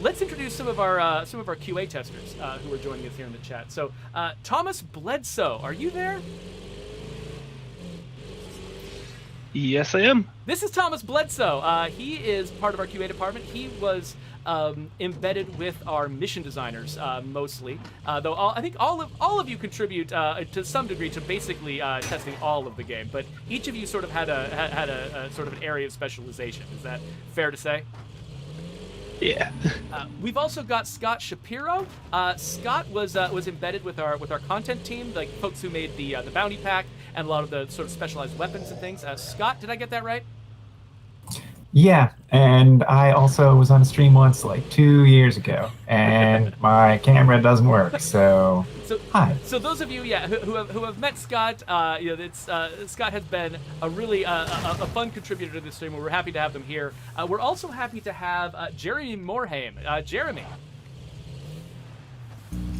let's introduce some of our QA testers who are joining us here in the chat. So, Thomas Bledsoe, are you there? Yes, I am. This is Thomas Bledsoe. He is part of our QA department. He was embedded with our mission designers mostly, though I think all of you contribute to some degree to basically testing all of the game. But each of you sort of had a sort of an area of specialization. Is that fair to say? Yeah. We've also got Scott Shapiro. Scott was embedded with our content team, like folks who made the bounty pack and a lot of the sort of specialized weapons and things. Scott, did I get that right? Yeah, and I also was on a stream once, like 2 years ago, and my camera doesn't work. So hi. So those of you, who have met Scott, Scott has been a really a fun contributor to this stream. We're happy to have them here. We're also happy to have Jeremy Morhaime. Jeremy.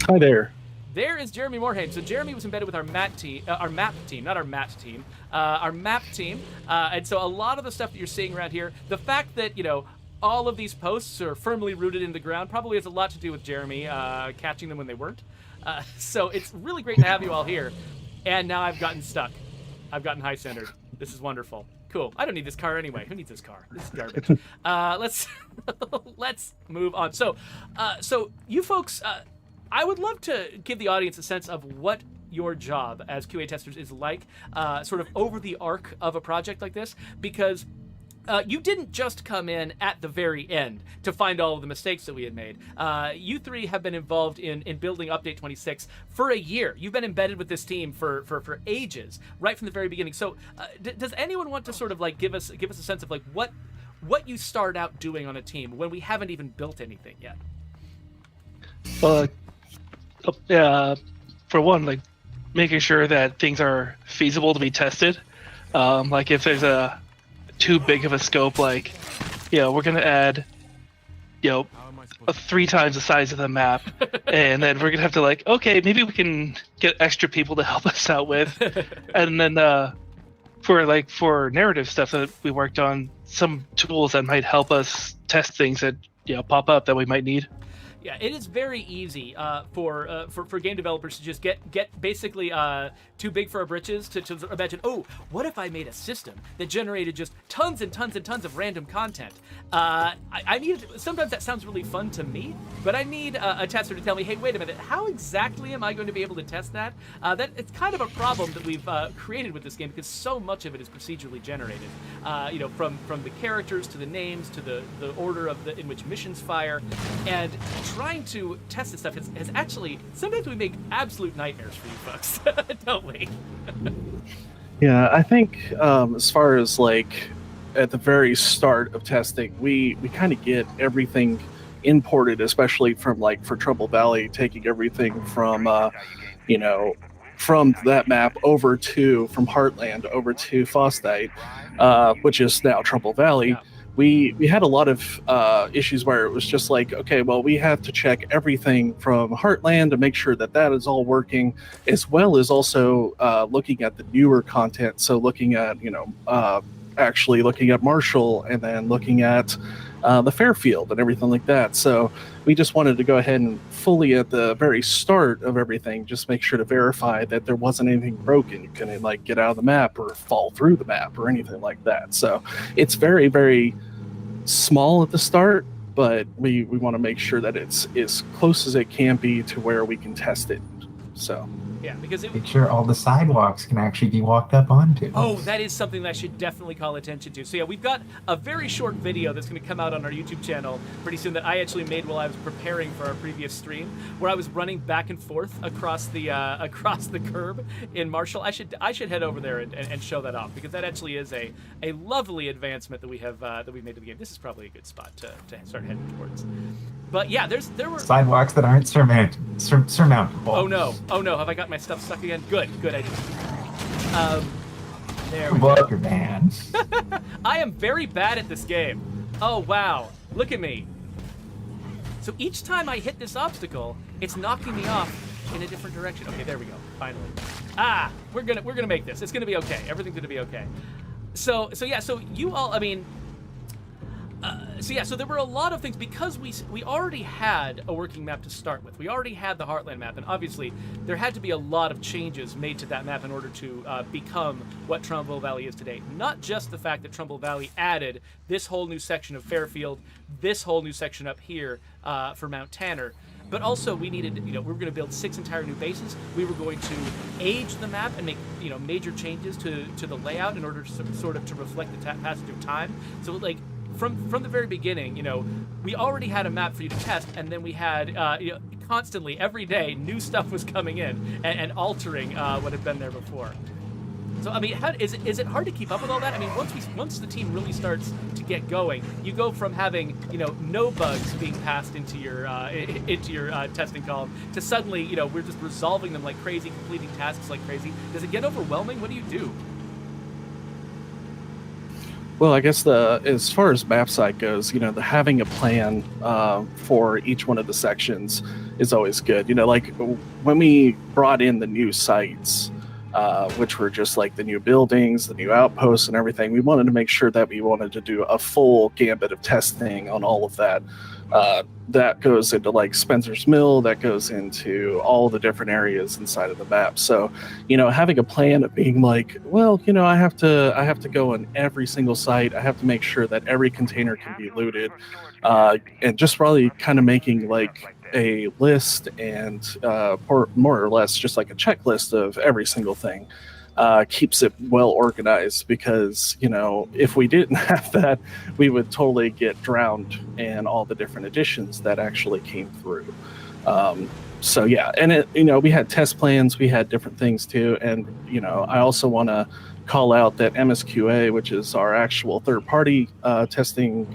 Hi there. There is Jeremy Morhaime. So Jeremy was embedded with our map team, our map team. And so a lot of the stuff that you're seeing around here, the fact that, all of these posts are firmly rooted in the ground probably has a lot to do with Jeremy catching them when they weren't. So it's really great to have you all here. And now I've gotten stuck. I've gotten high-centered. This is wonderful. Cool. I don't need this car anyway. Who needs this car? This is garbage. Let's move on. So you folks... I would love to give the audience a sense of what your job as QA testers is like, sort of over the arc of a project like this, because you didn't just come in at the very end to find all of the mistakes that we had made. You three have been involved in building Update 26 for a year. You've been embedded with this team for ages, right from the very beginning. So does anyone want to sort of like give us a sense of like what you start out doing on a team when we haven't even built anything yet? For one, like making sure that things are feasible to be tested. Like if there's a too big of a scope, like, we're gonna add, 3 times the size of the map, and then we're gonna have to okay, maybe we can get extra people to help us out with, and then for narrative stuff that we worked on, some tools that might help us test things that pop up that we might need. Yeah, it is very easy for game developers to just get basically too big for our britches to imagine, oh, what if I made a system that generated just tons and tons and tons of random content? Sometimes that sounds really fun to me, but I need a tester to tell me, hey, wait a minute, how exactly am I going to be able to test that? That it's kind of a problem that we've created with this game because so much of it is procedurally generated. From the characters to the names to the order in which missions fire, and trying to test this stuff has actually, sometimes we make absolute nightmares for you folks, don't we? Yeah, I think as far as at the very start of testing, we kind of get everything imported, especially from for Trumbull Valley, taking everything from from that map from Heartland over to Fostite, which is now Trumbull Valley. Yeah. We had a lot of issues where it was just okay, well, we have to check everything from Heartland to make sure that is all working, as well as also looking at the newer content. So looking at, actually looking at Marshall and then looking at the Fairfield and everything like that. So we just wanted to go ahead and fully at the very start of everything, just make sure to verify that there wasn't anything broken. You couldn't get out of the map or fall through the map or anything like that. So it's very, very small at the start, but we want to make sure that it's as close as it can be to where we can test it. So yeah, because make sure all the sidewalks can actually be walked up onto. Oh, that is something that I should definitely call attention to. So yeah, we've got a very short video that's going to come out on our YouTube channel pretty soon that I actually made while I was preparing for our previous stream, where I was running back and forth across the curb in Marshall. I should head over there and show that off, because that actually is a lovely advancement that we have that we made to the game. This is probably a good spot to start heading towards. But yeah, there were sidewalks that aren't surmountable. Oh no! Have I got my stuff stuck again? Good. I did. There we go. go. Your band. I am very bad at this game. Oh wow! Look at me. So each time I hit this obstacle, it's knocking me off in a different direction. Okay, there we go. Finally. We're gonna make this. It's gonna be okay. Everything's gonna be okay. So you all, I mean, So there were a lot of things because we already had a working map to start with. We already had the Heartland map, and obviously there had to be a lot of changes made to that map in order to become what Trumbull Valley is today. Not just the fact that Trumbull Valley added this whole new section of Fairfield, this whole new section up here for Mount Tanner, but also we needed, we were going to build 6 entire new bases. We were going to age the map and make, major changes to the layout in order to sort of to reflect the passage of time. So like from the very beginning, we already had a map for you to test, and then we had constantly every day new stuff was coming in and altering what had been there before. So I mean, is it hard to keep up with all that? I mean, once the team really starts to get going, you go from having no bugs being passed into your testing column to suddenly we're just resolving them like crazy, completing tasks like crazy. Does it get overwhelming? What do you do? Well, I guess as far as map site goes, the having a plan for each one of the sections is always good. Like when we brought in the new sites, which were just like the new buildings, the new outposts and everything, we wanted to make sure that we wanted to do a full gambit of testing on all of that. That goes into like Spencer's Mill, that goes into all the different areas inside of the map. So, having a plan of being like, well, I have to go on every single site. I have to make sure that every container can be looted, and just probably kind of making like a list and more or less just like a checklist of every single thing. Keeps it well organized, because if we didn't have that, we would totally get drowned in all the different additions that actually came through. So yeah, and we had test plans, we had different things too, and I also want to call out that MSQA, which is our actual third-party testing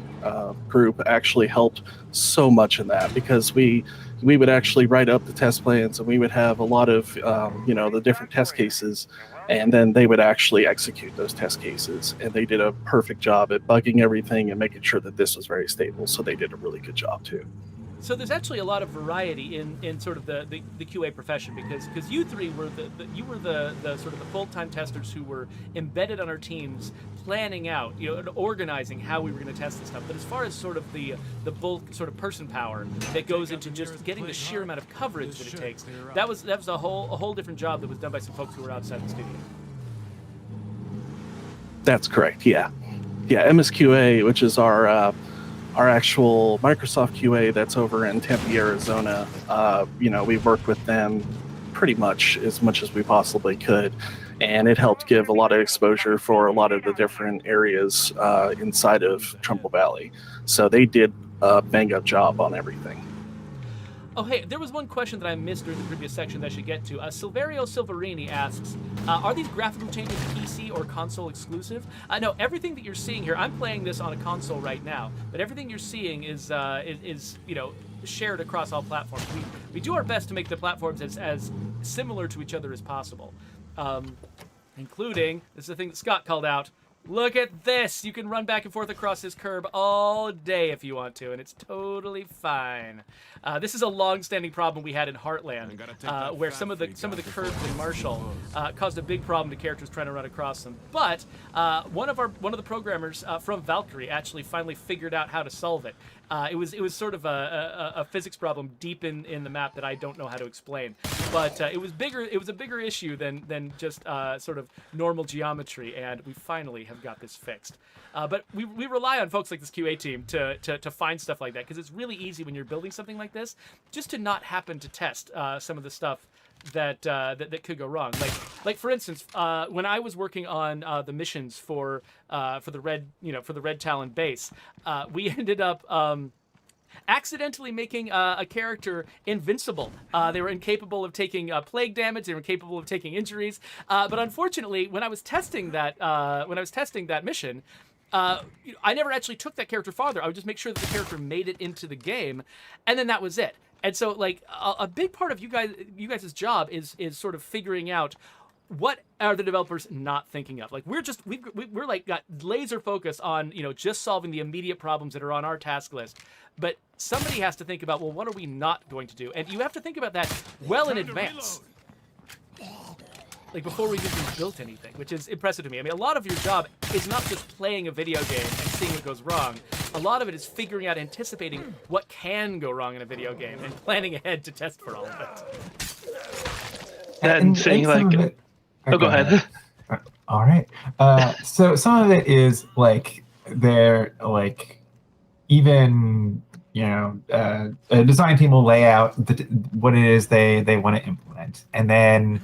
group, actually helped so much in that, because we would actually write up the test plans, and we would have a lot of the different test cases, and then they would actually execute those test cases, and they did a perfect job at bugging everything and making sure that this was very stable. So they did a really good job too. So there's actually a lot of variety in sort of the QA profession, because you three were the sort of the full-time testers who were embedded on our teams, planning out, and organizing how we were going to test this stuff. But as far as sort of the bulk sort of person power that goes into just getting the sheer amount of coverage that it takes, that was a whole different job that was done by some folks who were outside the studio. That's correct. Yeah. MSQA, which is our actual Microsoft QA that's over in Tempe, Arizona. We've worked with them pretty much as we possibly could, and it helped give a lot of exposure for a lot of the different areas inside of Trumbull Valley. So they did a bang-up job on everything. Oh, hey, there was one question that I missed during the previous section that I should get to. Silverio Silverini asks, are these graphical changes PC or console exclusive? No, everything that you're seeing here, I'm playing this on a console right now, but everything you're seeing is shared across all platforms. We do our best to make the platforms as similar to each other as possible, including, this is the thing that Scott called out, look at this! You can run back and forth across this curb all day if you want to, and it's totally fine. This is a long-standing problem we had in Heartland, where some of the curbs in Marshall caused a big problem to characters trying to run across them. But one of the programmers from Valkyrie actually finally figured out how to solve it. It was sort of a physics problem deep in the map that I don't know how to explain, but it was bigger. It was a bigger issue than just sort of normal geometry, and we finally have got this fixed. But we rely on folks like this QA team to find stuff like that, because it's really easy when you're building something like this just to not happen to test some of the stuff that could go wrong. Like for instance, when I was working on the missions for the Red Talon base, we ended up accidentally making a character invincible. They were incapable of taking plague damage. They were incapable of taking injuries. But unfortunately, when I was testing that mission, I never actually took that character farther. I would just make sure that the character made it into the game, and then that was it. And so, like, a big part of you guys' job is sort of figuring out what are the developers not thinking of. Like, we're like got laser focus on just solving the immediate problems that are on our task list, but somebody has to think about, well, what are we not going to do? And you have to think about that well in advance, like before we've even built anything, which is impressive to me. I mean, a lot of your job is not just playing a video game and seeing what goes wrong. a lot of it is figuring out, anticipating what can go wrong in a video game and planning ahead to test for all of it. And saying some like, of it- oh, go ahead. All right. So some of it is like they're like even a design team will lay out what it is they want to implement, and then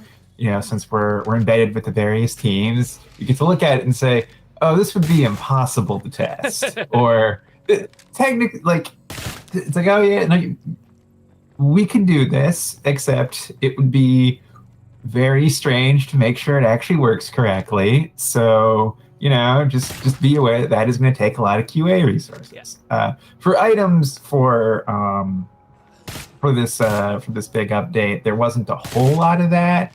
since we're embedded with the various teams, you get to look at it and say, oh, this would be impossible to test, or technically it's like, oh yeah, no, we can do this, except it would be very strange to make sure it actually works correctly. So just be aware that is going to take a lot of QA resources. For items for this big update, there wasn't a whole lot of that.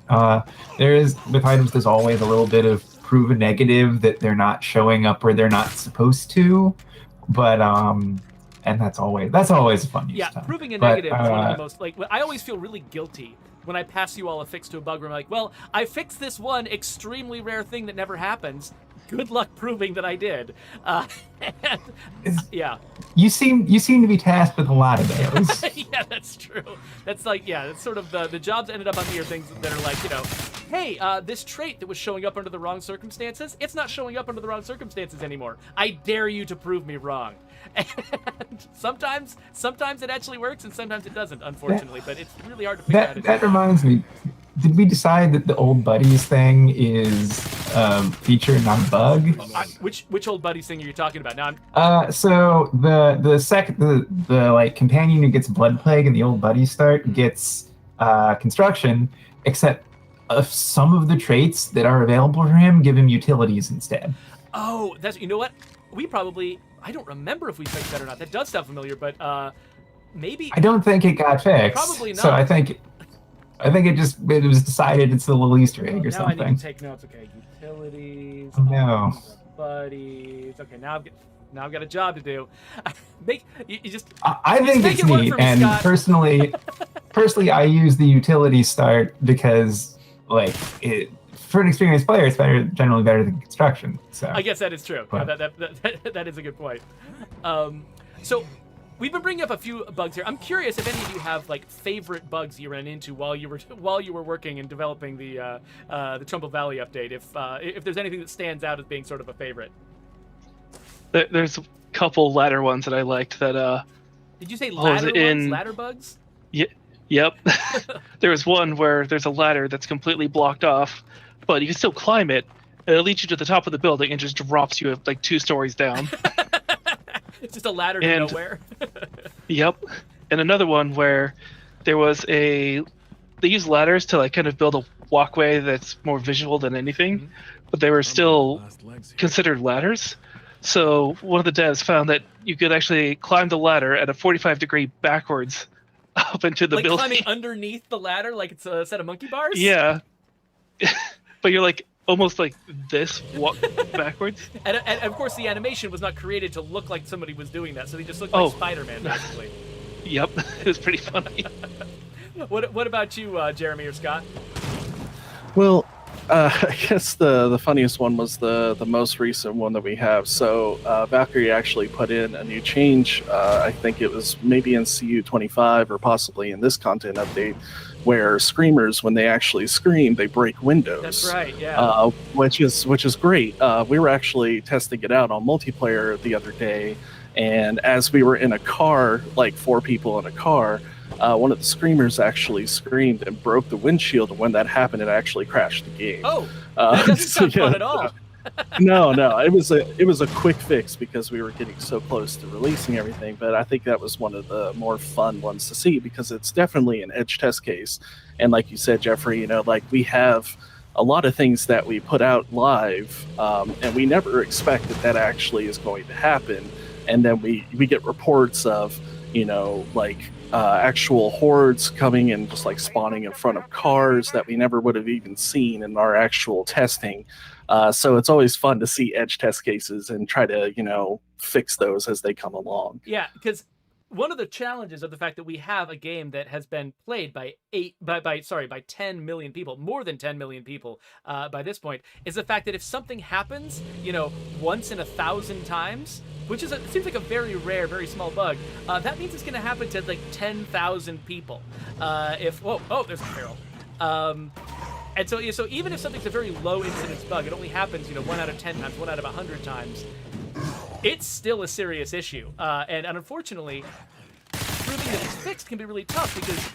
There is with items. There's always a little bit of prove a negative that they're not showing up where they're not supposed to, but and that's always a fun use time. Proving a negative is one of the most I always feel really guilty when I pass you all a fix to a bug where I'm like, well, I fixed this one extremely rare thing that never happens. Good luck proving that I did. Yeah. You seem to be tasked with a lot of those. Yeah, that's true. That's that's sort of the jobs ended up on me are things that are like, hey, this trait that was showing up under the wrong circumstances, it's not showing up under the wrong circumstances anymore. I dare you to prove me wrong. And sometimes it actually works and sometimes it doesn't, unfortunately, but it's really hard to figure out. That reminds me, did we decide that the old buddies thing is feature, not a bug? Which old buddies thing are you talking about? Now so the companion who gets blood plague in the old buddy start gets construction, except some of the traits that are available for him give him utilities instead. Oh, that's what? I don't remember if we fixed that or not. That does sound familiar, but maybe I don't think it got fixed. Probably not. So I think it was decided it's a little Easter egg or now something. I need to take notes. Okay, utilities. No. Buddies. Okay, now I've got a job to do. I think it's neat, and Scott. personally, I use the utility start because for an experienced player, it's generally better than construction. So I guess that is true. That is a good point. So we've been bringing up a few bugs here. I'm curious if any of you have favorite bugs you ran into while you were working and developing the Trumbull Valley update. If there's anything that stands out as being sort of a favorite. There's a couple ladder ones that I liked. That did you say ladder bugs? Yeah. Yep. There was one where there's a ladder that's completely blocked off, but you can still climb it, and it leads you to the top of the building and just drops you 2 stories down. It's just a ladder to nowhere. Yep. And another one where there was they use ladders to kind of build a walkway that's more visual than anything, but they were still considered ladders. So one of the devs found that you could actually climb the ladder at a 45-degree backwards up into the building. Climbing underneath the ladder like it's a set of monkey bars? Yeah. But you're almost like this, walk backwards. And of course the animation was not created to look like somebody was doing that, so they just looked like Spider-Man, basically. Yep, it was pretty funny. What about you, Jeremy or Scott? Well, I guess the funniest one was the most recent one that we have. So Valkyrie actually put in a new change. I think it was maybe in CU25 or possibly in this content update, where screamers, when they actually scream, they break windows. That's right, yeah. Which is great. We were actually testing it out on multiplayer the other day, and as we were in a car, 4 people in a car, one of the screamers actually screamed and broke the windshield, and when that happened, it actually crashed the game. Oh, that doesn't sound fun at all. No, it was a quick fix because we were getting so close to releasing everything. But I think that was one of the more fun ones to see because it's definitely an edge test case. And like you said, Geoffrey, we have a lot of things that we put out live, and we never expect that actually is going to happen. And then we get reports of actual hordes coming and just spawning in front of cars that we never would have even seen in our actual testing. So it's always fun to see edge test cases and try to, fix those as they come along. Yeah, because one of the challenges of the fact that we have a game that has been played by 10 million people, more than 10 million people by this point, is the fact that if something happens, once in 1,000 times, which is it seems like a very rare, very small bug. That means it's going to happen to like 10,000 people. If there's a barrel. And so even if something's a very low incidence bug, it only happens 1 out of 10 times, 1 out of 100 times. It's still a serious issue, and unfortunately, proving that it's fixed can be really tough because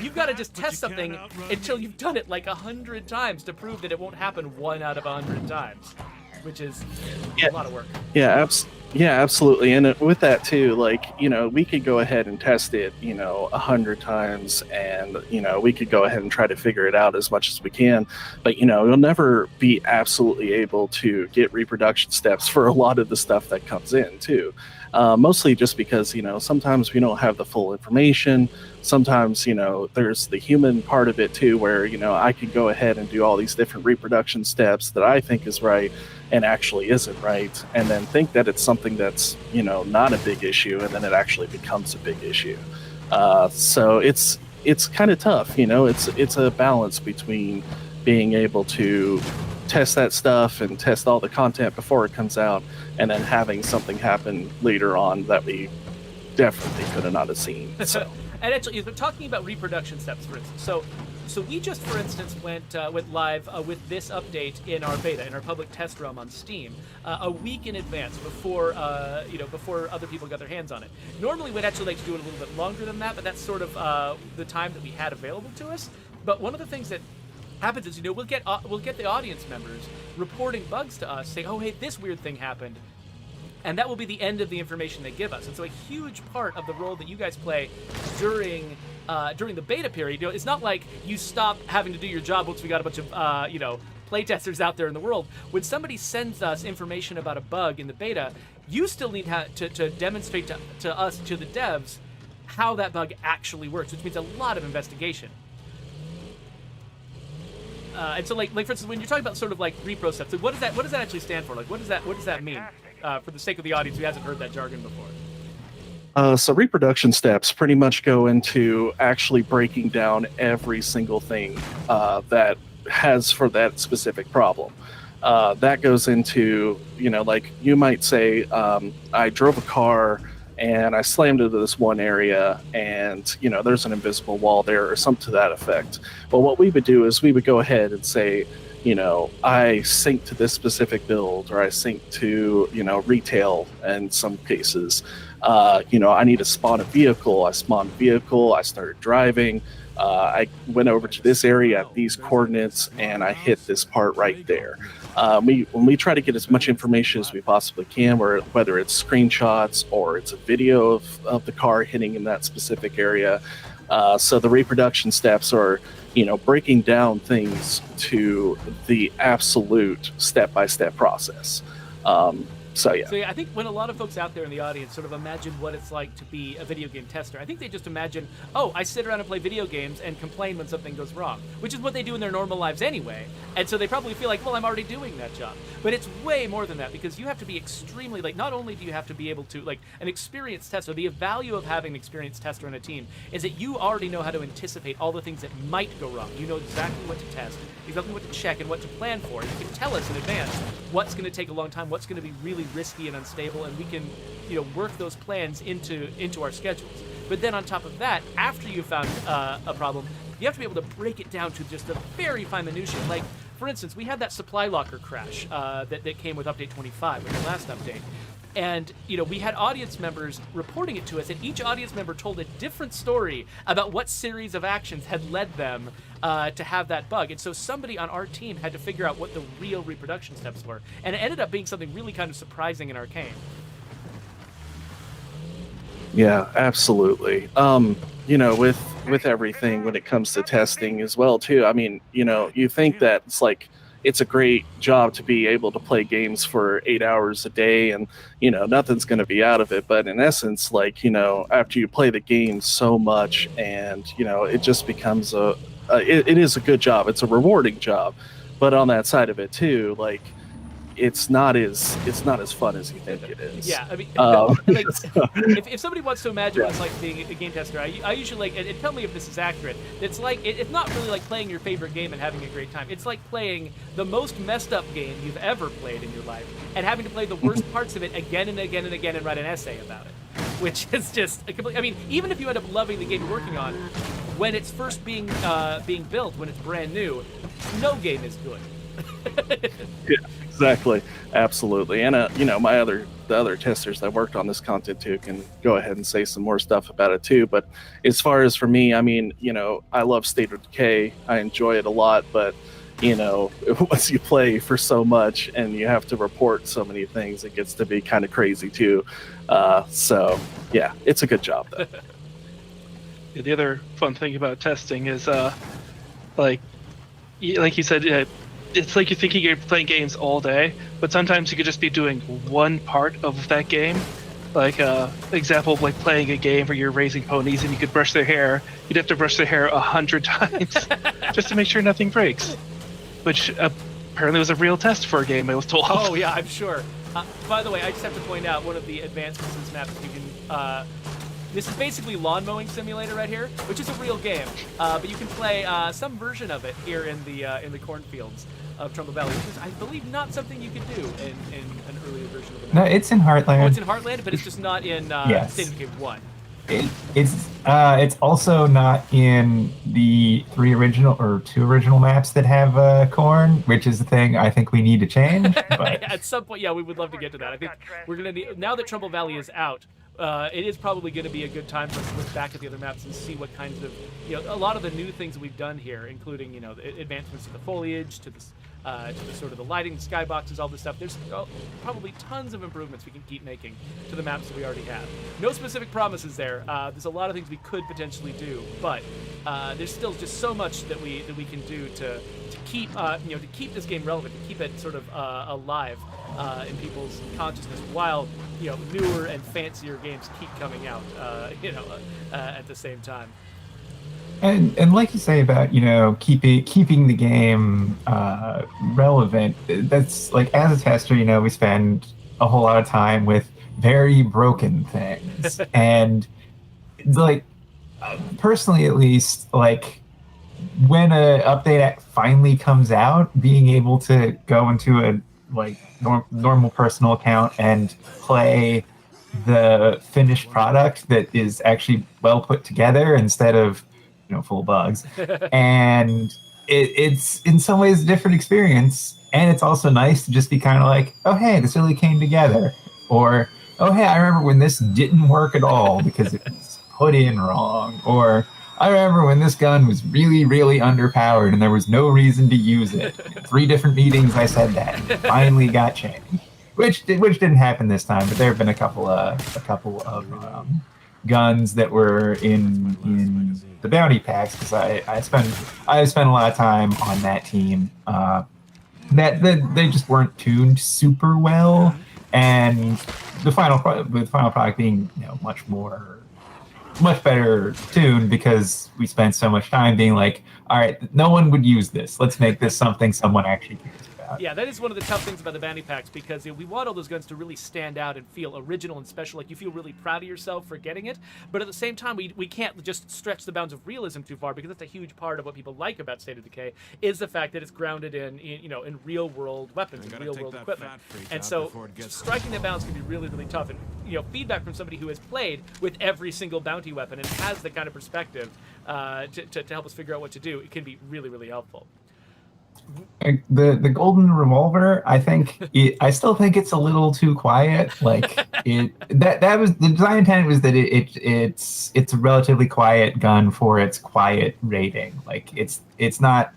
you've got to just test something until you've done it like 100 times to prove that it won't happen 1 out of 100 times, which is a lot of work. Yeah, absolutely. And with that too, we could go ahead and test it, 100 times, and we could go ahead and try to figure it out as much as we can. But you'll never be absolutely able to get reproduction steps for a lot of the stuff that comes in too. Mostly just because sometimes we don't have the full information. Sometimes there's the human part of it too, where I could go ahead and do all these different reproduction steps that I think is right and actually isn't right, and then think that it's something that's not a big issue, and then it actually becomes a big issue. So it's kind of tough. It's a balance between being able to test that stuff and test all the content before it comes out, and then having something happen later on that we definitely could not have seen. So. And actually, you're talking about reproduction steps, for instance. So we just, for instance, went live with this update in our beta, in our public test realm on Steam, a week in advance before other people got their hands on it. Normally, we'd actually like to do it a little bit longer than that, but that's sort of the time that we had available to us. But one of the things that happens is, we'll get the audience members reporting bugs to us, saying, "Oh, hey, this weird thing happened." And that will be the end of the information they give us. And so a huge part of the role that you guys play during the beta period, it's not like you stop having to do your job once we got a bunch of playtesters out there in the world. When somebody sends us information about a bug in the beta, you still need to demonstrate to us, to the devs, how that bug actually works, which means a lot of investigation. And so, like for instance, when you're talking about sort of like repro steps, like what does that actually stand for? Like what does that mean? For the sake of the audience who hasn't heard that jargon before. So reproduction steps pretty much go into actually breaking down every single thing that has for that specific problem. That goes into, like you might say, I drove a car and I slammed into this one area and, there's an invisible wall there or something to that effect. Well, what we would do is we would go ahead and say, I sync to this specific build, or I sync to, retail in some cases. I need to spawn a vehicle. I spawned a vehicle. I started driving. I went over to this area at these coordinates, and I hit this part right there. When we try to get as much information as we possibly can, whether it's screenshots or it's a video of the car hitting in that specific area. So the reproduction steps are, breaking down things to the absolute step-by-step process. So yeah, I think when a lot of folks out there in the audience sort of imagine what it's like to be a video game tester, I think they just imagine, oh, I sit around and play video games and complain when something goes wrong, which is what they do in their normal lives anyway. And so they probably feel like, well, I'm already doing that job. But it's way more than that, because you have to be extremely, not only do you have to be able to, an experienced tester, the value of having an experienced tester on a team is that you already know how to anticipate all the things that might go wrong. You know exactly what to test, exactly what to check, and what to plan for. And you can tell us in advance what's going to take a long time, what's going to be really risky and unstable, and we can work those plans into our schedules. But then on top of that, after you've found a problem, you have to be able to break it down to just a very fine minutiae. Like, for instance, we had that supply locker crash that came with update 25, with the last update. And, we had audience members reporting it to us, and each audience member told a different story about what series of actions had led them to have that bug. And so somebody on our team had to figure out what the real reproduction steps were. And it ended up being something really kind of surprising and arcane. Yeah, absolutely. With everything when it comes to testing as well, too. I mean, you think that it's a great job to be able to play games for 8 hours a day and, nothing's going to be out of it. But in essence, after you play the game so much and, it just becomes it is a good job. It's a rewarding job. But on that side of it, too, it's not as fun as you think it is. Yeah, I mean, like, so- if somebody wants to imagine what it's like being a game tester, I usually like, and tell me if this is accurate. It's like it's not really like playing your favorite game and having a great time. It's like playing the most messed up game you've ever played in your life and having to play the worst parts of it again and again and again and write an essay about it, which is just a complete. I mean, even if you end up loving the game you're working on, when it's first being built, when it's brand new, no game is good. Yeah, exactly, absolutely. And the other testers that worked on this content too can go ahead and say some more stuff about it too. But as far as for me, I mean, I love State of Decay. I enjoy it a lot, but once you play for so much and you have to report so many things, it gets to be kind of crazy too. So yeah, it's a good job though. Yeah, the other fun thing about testing is, like you said, it's like you think you're playing games all day, but sometimes you could just be doing one part of that game. Like, example of like playing a game where you're raising ponies and you could brush their hair. You'd have to brush their hair 100 times just to make sure nothing breaks. Which apparently was a real test for a game, I was told. Oh yeah, I'm sure. By the way, I just have to point out one of the advancements in this map. You can. This is basically Lawn Mowing Simulator right here, which is a real game, but you can play some version of it here in the cornfields of Trumbull Valley, which is, I believe, not something you could do in an earlier version of the map. No, it's in Heartland. Oh, it's in Heartland, but it's just not in Yes. State of Decay 1. It's also not in the two original maps that have corn, which is the thing I think we need to change. But At some point, yeah, we would love to get to that. I think we're gonna need, now that Trumbull Valley is out. It is probably going to be a good time for us to look back at the other maps and see what kinds of, a lot of the new things that we've done here, including, the advancements to the foliage, to the sort of the lighting, the skyboxes, all this stuff. There's probably tons of improvements we can keep making to the maps that we already have. No specific promises there. There's a lot of things we could potentially do, but there's still just so much that we can do to keep to keep this game relevant, to keep it sort of alive in people's consciousness, while newer and fancier games keep coming out at the same time. and like you say about keeping the game relevant, that's like, as a tester, we spend a whole lot of time with very broken things. And like, personally at least, like, when a update finally comes out, being able to go into a normal personal account and play the finished product that is actually well put together instead of full of bugs, and it's in some ways a different experience. And it's also nice to just be kind of like, oh hey, this really came together, or oh hey, I remember when this didn't work at all because it was put in wrong, or I remember when this gun was really, really underpowered and there was no reason to use it. In 3 different meetings I said that, and it finally got changed. Which didn't happen this time, but there have been a couple of guns that were in the bounty packs, because I spent a lot of time on that team. That they just weren't tuned super well, and the final product being much better tuned, because we spent so much time being like, all right, no one would use this. Let's make this something someone actually cares about. Yeah, that is one of the tough things about the bounty packs, because we want all those guns to really stand out and feel original and special, like you feel really proud of yourself for getting it. But at the same time, we can't just stretch the bounds of realism too far, because that's a huge part of what people like about State of Decay, is the fact that it's grounded in real world weapons and real world equipment. And so striking that balance can be really, really tough. And feedback from somebody who has played with every single bounty weapon and has the kind of perspective to help us figure out what to do, it can be really, really helpful. The golden revolver, I still think it's a little too quiet. Like, that was the design intent, was that it's a relatively quiet gun for its quiet rating. Like, it's not.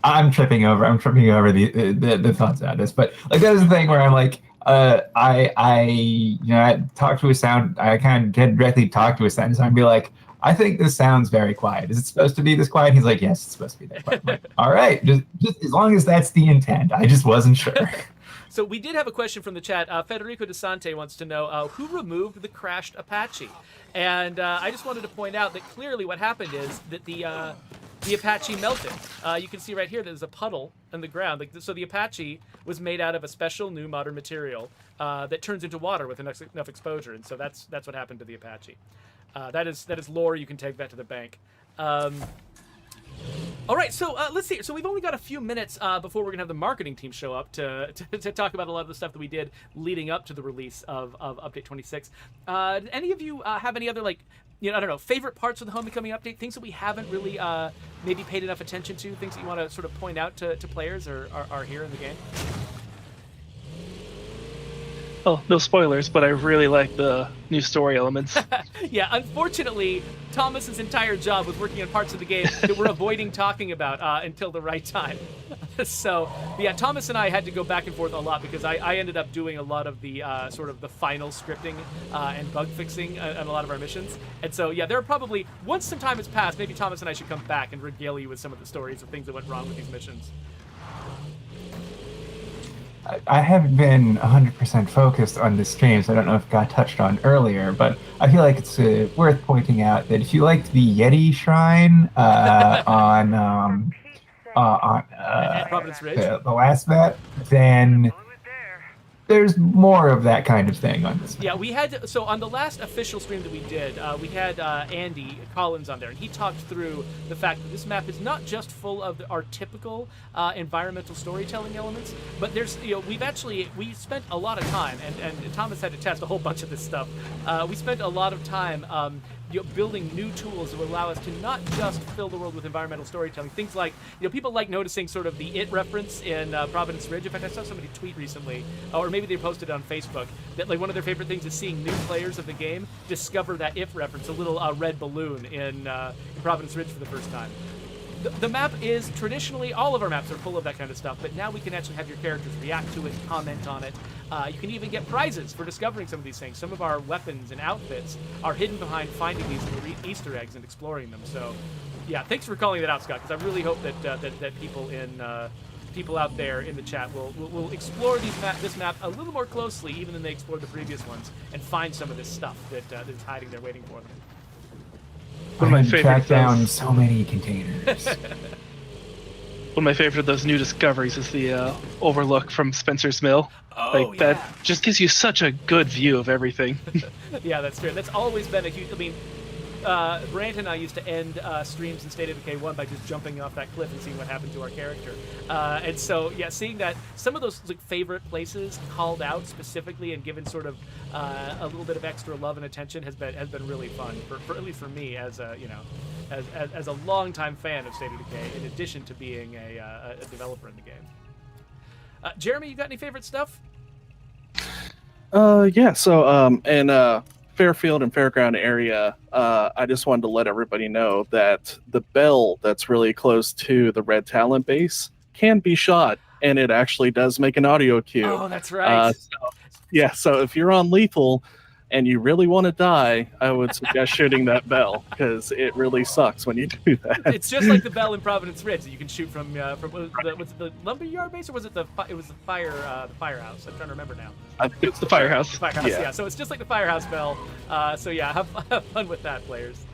I'm tripping over the thoughts out of this, but like, that was the thing where I'm like, I talked to a sound. I kind of directly talk to a sound designer and be like, I think this sounds very quiet. Is it supposed to be this quiet? He's like, yes, it's supposed to be that quiet. I'm like, all right, just as long as that's the intent. I just wasn't sure. So we did have a question from the chat. Federico DeSante wants to know who removed the crashed Apache. And I just wanted to point out that clearly what happened is that the Apache melted. You can see right here there's a puddle in the ground. So the Apache was made out of a special new modern material that turns into water with enough exposure, and so that's what happened to the Apache. That is lore. You can take that to the bank. All right, so let's see. So we've only got a few minutes before we're gonna have the marketing team show up to talk about a lot of the stuff that we did leading up to the release of Update 26. Any of you have any other, like, I don't know, favorite parts of the Homecoming update? Things that we haven't really maybe paid enough attention to? Things that you want to sort of point out to players or are here in the game? Oh, no spoilers, but I really like the new story elements. Yeah, unfortunately, Thomas's entire job was working on parts of the game that we're avoiding talking about until the right time. So, yeah, Thomas and I had to go back and forth a lot because I ended up doing a lot of the sort of the final scripting and bug fixing on a lot of our missions. And so, yeah, there are probably, once some time has passed, maybe Thomas and I should come back and regale you with some of the stories of things that went wrong with these missions. I haven't been 100% focused on the stream, so I don't know if it got touched on earlier, but I feel like it's worth pointing out that if you liked the Yeti Shrine on Providence Ridge, the last map, then there's more of that kind of thing on this map. Yeah, we had, so on the last official stream that we did, we had Andy Collins on there, and he talked through the fact that this map is not just full of our typical environmental storytelling elements, but there's, we spent a lot of time, and Thomas had to test a whole bunch of this stuff. We spent a lot of time building new tools that would allow us to not just fill the world with environmental storytelling. Things like, people like noticing sort of the It reference in Providence Ridge. In fact, I saw somebody tweet recently, or maybe they posted it on Facebook, that like one of their favorite things is seeing new players of the game discover that If reference, a little red balloon in Providence Ridge for the first time. The map is traditionally, all of our maps are full of that kind of stuff, but now we can actually have your characters react to it, comment on it. You can even get prizes for discovering some of these things. Some of our weapons and outfits are hidden behind finding these little Easter eggs and exploring them. So, yeah, thanks for calling that out, Scott, because I really hope that people out there in the chat will explore this map a little more closely, even than they explored the previous ones, and find some of this stuff that is hiding there waiting for them. One of my favorite tracked down so many containers. One of my favorite of those new discoveries is the overlook from Spencer's Mill. Oh, that just gives you such a good view of everything. Yeah, that's true. That's always been a huge. I mean, Brant and I used to end streams in State of Decay 1 by just jumping off that cliff and seeing what happened to our character. And so, yeah, seeing that some of those like favorite places called out specifically and given sort of a little bit of extra love and attention has been really fun for at least for me as a as a longtime fan of State of Decay, in addition to being a developer in the game. Jeremy, you got any favorite stuff? Yeah. So in Fairfield and Fairground area, I just wanted to let everybody know that the bell that's really close to the Red Talent base can be shot, and it actually does make an audio cue. Oh, that's right. So if you're on lethal and you really want to die, I would suggest shooting that bell, because it really sucks when you do that. It's just like the bell in Providence Ridge that you can shoot from was it the lumberyard base, or was it the firehouse? I'm trying to remember now. I think it's the firehouse. Firehouse, yeah. So it's just like the firehouse bell. So yeah, have fun with that, players.